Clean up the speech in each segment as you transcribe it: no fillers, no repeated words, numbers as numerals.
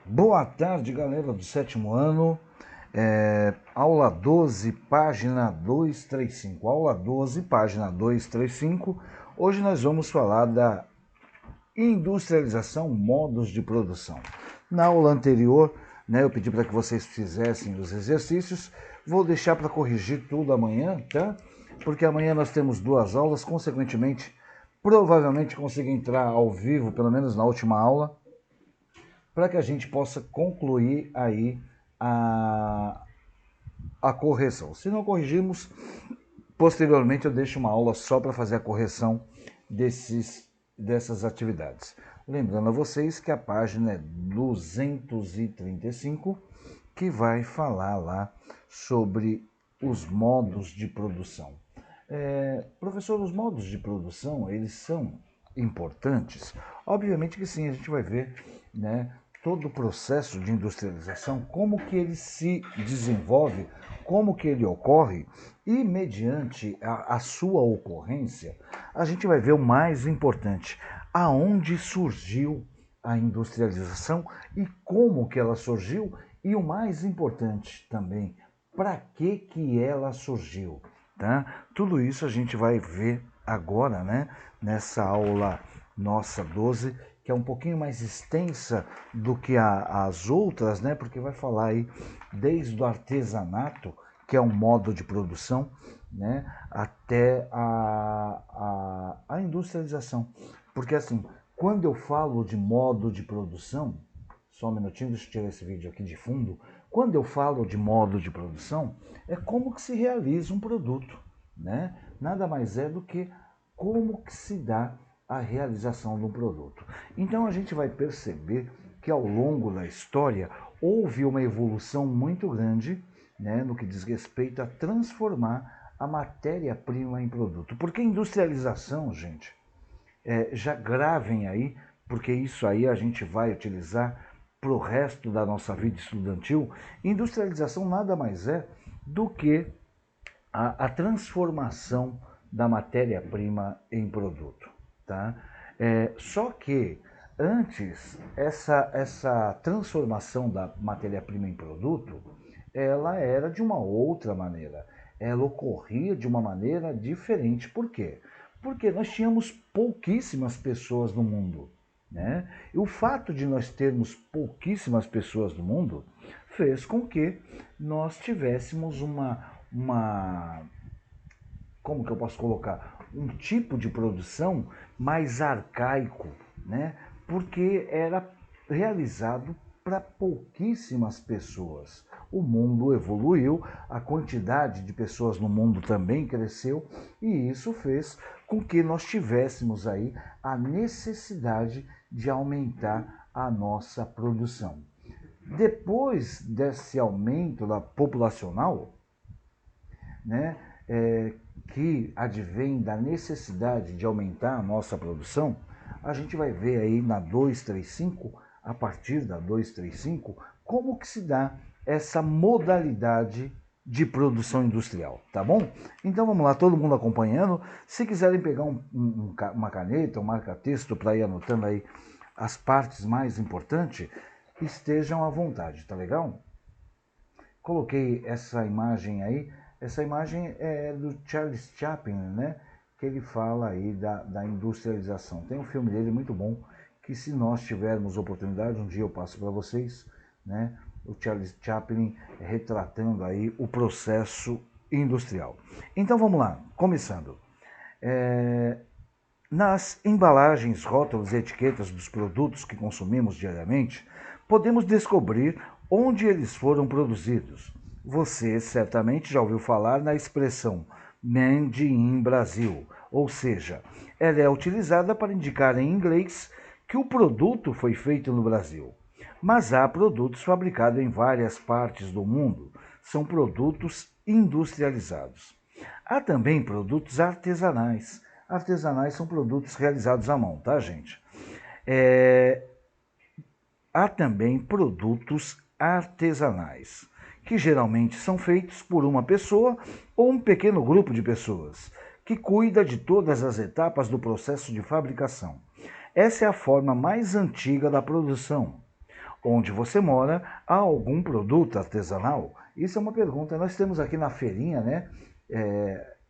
Boa tarde, galera do sétimo ano. Aula 12, página 235. Aula 12, página 235. Hoje nós vamos falar da industrialização, modos de produção. Na aula anterior, eu pedi para que vocês fizessem os exercícios. Vou deixar para corrigir tudo amanhã, tá? Porque amanhã nós temos duas aulas, consequentemente, provavelmente consigo entrar ao vivo, pelo menos na última aula, para que a gente possa concluir aí a correção. Se não corrigirmos, posteriormente eu deixo uma aula só para fazer a correção dessas atividades. Lembrando a vocês que a página é 235, que vai falar lá sobre os modos de produção. Professor, os modos de produção, eles são importantes? Obviamente que sim, a gente vai ver, todo o processo de industrialização, como que ele se desenvolve, como que ele ocorre, e mediante a sua ocorrência, a gente vai ver o mais importante, aonde surgiu a industrialização e como que ela surgiu, e o mais importante também, para que ela surgiu, tá? Tudo isso a gente vai ver agora, nessa aula nossa 12, que é um pouquinho mais extensa do que as outras, porque vai falar aí desde o artesanato, que é um modo de produção, até a industrialização. Porque assim, quando eu falo de modo de produção, só um minutinho, deixa eu tirar esse vídeo aqui de fundo. Quando eu falo de modo de produção, é como que se realiza um produto, Nada mais é do que como que se dá a realização de um produto. Então a gente vai perceber que ao longo da história houve uma evolução muito grande, no que diz respeito a transformar a matéria-prima em produto. Porque industrialização, gente, já gravem aí, porque isso aí a gente vai utilizar para o resto da nossa vida estudantil. Industrialização nada mais é do que a transformação da matéria-prima em produto. Tá? Só que antes, essa transformação da matéria-prima em produto, ela era de uma outra maneira. Ela ocorria de uma maneira diferente. Por quê? Porque nós tínhamos pouquíssimas pessoas no mundo. E o fato de nós termos pouquíssimas pessoas no mundo fez com que nós tivéssemos como que eu posso colocar? Um tipo de produção mais arcaico, porque era realizado para pouquíssimas pessoas. O mundo evoluiu, a quantidade de pessoas no mundo também cresceu, e isso fez com que nós tivéssemos aí a necessidade de aumentar a nossa produção. Depois desse aumento populacional, que advém da necessidade de aumentar a nossa produção, a gente vai ver aí na 235, a partir da 235, como que se dá essa modalidade de produção industrial, tá bom? Então vamos lá, todo mundo acompanhando. Se quiserem pegar uma caneta, um marca-texto para ir anotando aí as partes mais importantes, estejam à vontade, tá legal? Coloquei essa imagem aí. Essa imagem é do Charles Chaplin, que ele fala aí da industrialização. Tem um filme dele muito bom, que se nós tivermos oportunidade, um dia eu passo para vocês, o Charles Chaplin retratando aí o processo industrial. Então vamos lá, começando. Nas embalagens, rótulos e etiquetas dos produtos que consumimos diariamente, podemos descobrir onde eles foram produzidos. Você certamente já ouviu falar na expressão Made in Brasil, ou seja, ela é utilizada para indicar em inglês que o produto foi feito no Brasil. Mas há produtos fabricados em várias partes do mundo, são produtos industrializados. Há também produtos artesanais. Artesanais são produtos realizados à mão, tá, gente? Há também produtos artesanais, que geralmente são feitos por uma pessoa ou um pequeno grupo de pessoas, que cuida de todas as etapas do processo de fabricação. Essa é a forma mais antiga da produção. onde você mora, há algum produto artesanal? Isso é uma pergunta. Nós temos aqui na feirinha, né,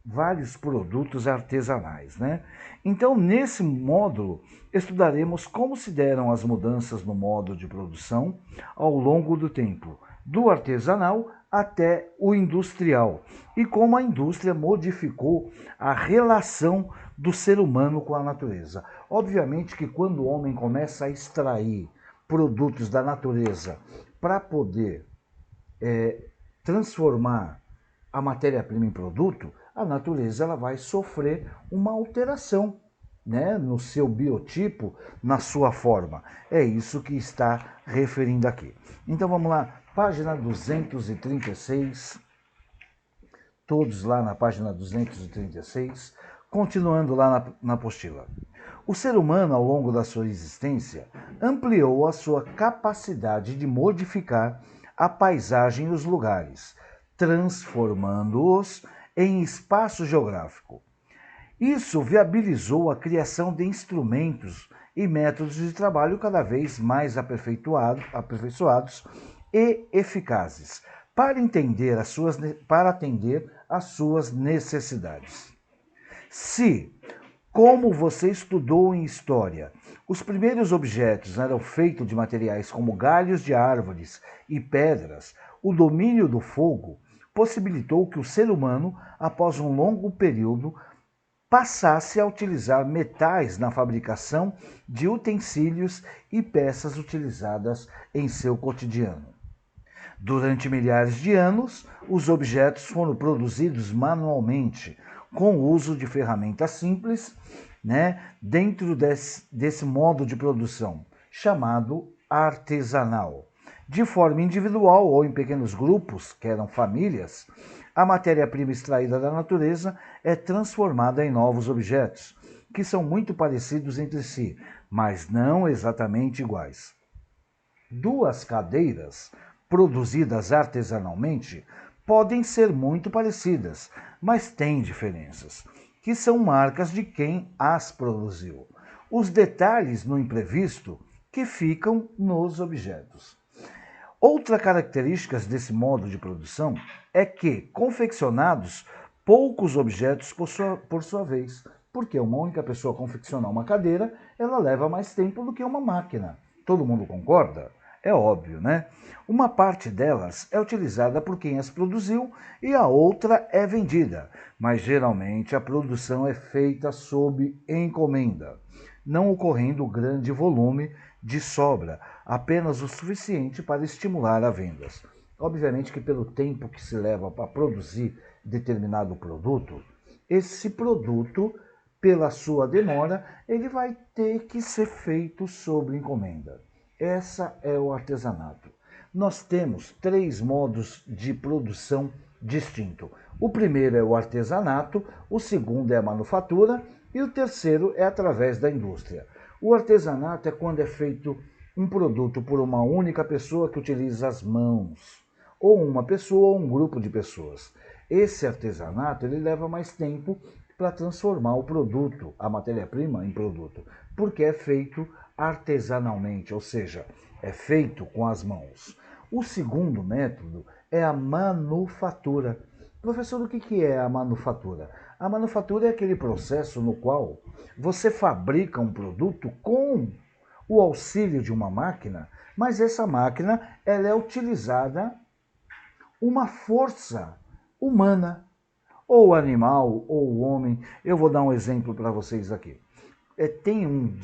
vários produtos artesanais, né? Então, nesse módulo, estudaremos como se deram as mudanças no modo de produção ao longo do tempo, do artesanal até o industrial, e como a indústria modificou a relação do ser humano com a natureza. Obviamente que quando o homem começa a extrair produtos da natureza para poder transformar a matéria-prima em produto, a natureza ela vai sofrer uma alteração, né, no seu biotipo, na sua forma. É isso que está referindo aqui. Então vamos lá, página 236, todos lá na página 236, continuando lá na apostila. O ser humano, ao longo da sua existência, ampliou a sua capacidade de modificar a paisagem e os lugares, transformando-os em espaço geográfico. Isso viabilizou a criação de instrumentos e métodos de trabalho cada vez mais aperfeiçoados e eficazes para atender às suas necessidades. Se, como você estudou em história, os primeiros objetos eram feitos de materiais como galhos de árvores e pedras, o domínio do fogo possibilitou que o ser humano, após um longo período, passasse a utilizar metais na fabricação de utensílios e peças utilizadas em seu cotidiano. Durante milhares de anos, os objetos foram produzidos manualmente, com o uso de ferramentas simples, né, dentro desse modo de produção, chamado artesanal. De forma individual ou em pequenos grupos, que eram famílias, a matéria-prima extraída da natureza é transformada em novos objetos, que são muito parecidos entre si, mas não exatamente iguais. Duas cadeiras, produzidas artesanalmente, podem ser muito parecidas, mas têm diferenças, que são marcas de quem as produziu. Os detalhes no imprevisto que ficam nos objetos. Outra característica desse modo de produção é que, confeccionados poucos objetos por sua vez, porque uma única pessoa confeccionar uma cadeira, ela leva mais tempo do que uma máquina. Todo mundo concorda? É óbvio, né? Uma parte delas é utilizada por quem as produziu e a outra é vendida, mas geralmente a produção é feita sob encomenda, não ocorrendo grande volume de sobra, apenas o suficiente para estimular as vendas. Obviamente que pelo tempo que se leva para produzir determinado produto, esse produto, pela sua demora, ele vai ter que ser feito sob encomenda. Essa é o artesanato. Nós temos 3 modos de produção distintos. O primeiro é o artesanato, o segundo é a manufatura e o terceiro é através da indústria. O artesanato é quando é feito um produto por uma única pessoa que utiliza as mãos, ou uma pessoa ou um grupo de pessoas. Esse artesanato ele leva mais tempo para transformar o produto, a matéria-prima, em produto, porque é feito artesanalmente, ou seja, é feito com as mãos. O segundo método é a manufatura. Professor, o que é a manufatura? A manufatura é aquele processo no qual você fabrica um produto com o auxílio de uma máquina, mas essa máquina ela é utilizada uma força humana, ou animal, ou homem. Eu vou dar um exemplo para vocês aqui. Tem um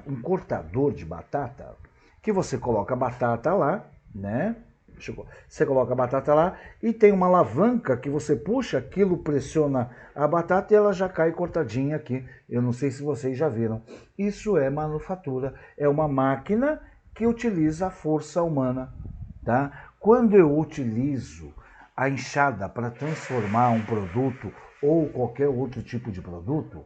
um cortador de batata, que você coloca a batata lá, né? Você coloca a batata lá e tem uma alavanca que você puxa, aquilo pressiona a batata e ela já cai cortadinha aqui. Eu não sei se vocês já viram. Isso é manufatura. É uma máquina que utiliza a força humana, tá? Quando eu utilizo a enxada para transformar um produto ou qualquer outro tipo de produto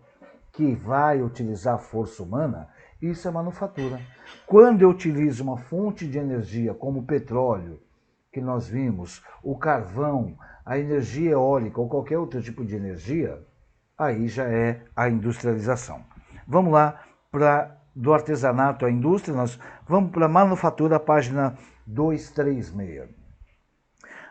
que vai utilizar a força humana, isso é manufatura. Quando eu utilizo uma fonte de energia como o petróleo, que nós vimos, o carvão, a energia eólica ou qualquer outro tipo de energia, aí já é a industrialização. Vamos lá para do artesanato à indústria, nós vamos para a manufatura, página 236.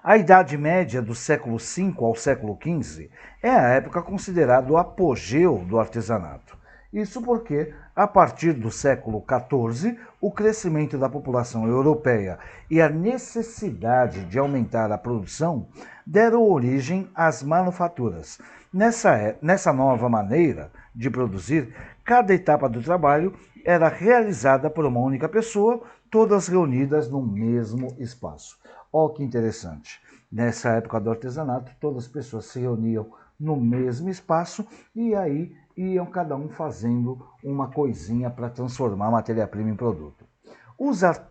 A Idade Média do século V ao século XV é a época considerada o apogeu do artesanato. Isso porque, a partir do século XIV, o crescimento da população europeia e a necessidade de aumentar a produção deram origem às manufaturas. Nessa nova maneira de produzir, cada etapa do trabalho era realizada por uma única pessoa, todas reunidas no mesmo espaço. Olha que interessante. Nessa época do artesanato, todas as pessoas se reuniam no mesmo espaço e aí iam cada um fazendo uma coisinha para transformar a matéria-prima em produto.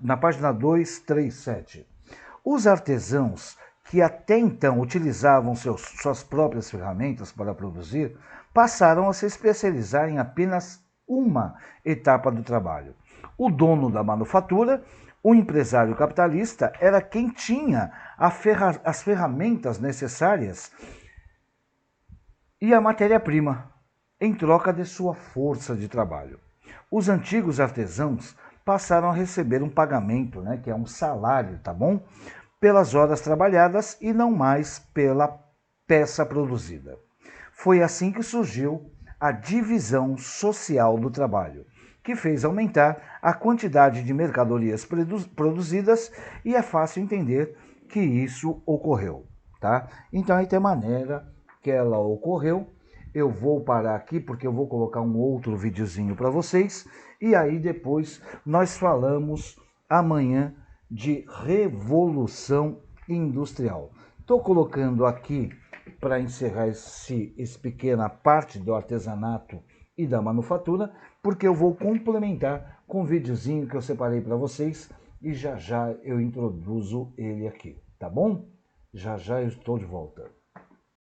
Na página 237, os artesãos que até então utilizavam suas próprias ferramentas para produzir, passaram a se especializar em apenas uma etapa do trabalho. O dono da manufatura, o empresário capitalista, era quem tinha as ferramentas necessárias e a matéria-prima, em troca de sua força de trabalho. Os antigos artesãos passaram a receber um pagamento, que é um salário, tá bom? Pelas horas trabalhadas e não mais pela peça produzida. Foi assim que surgiu a divisão social do trabalho, que fez aumentar a quantidade de mercadorias produzidas e é fácil entender que isso ocorreu, tá? Então aí tem a maneira que ela ocorreu. Eu vou parar aqui porque eu vou colocar um outro videozinho para vocês e aí depois nós falamos amanhã de revolução industrial. Estou colocando aqui para encerrar essa pequena parte do artesanato e da manufatura, porque eu vou complementar com um videozinho que eu separei para vocês e já já eu introduzo ele aqui, tá bom? Já já eu estou de volta.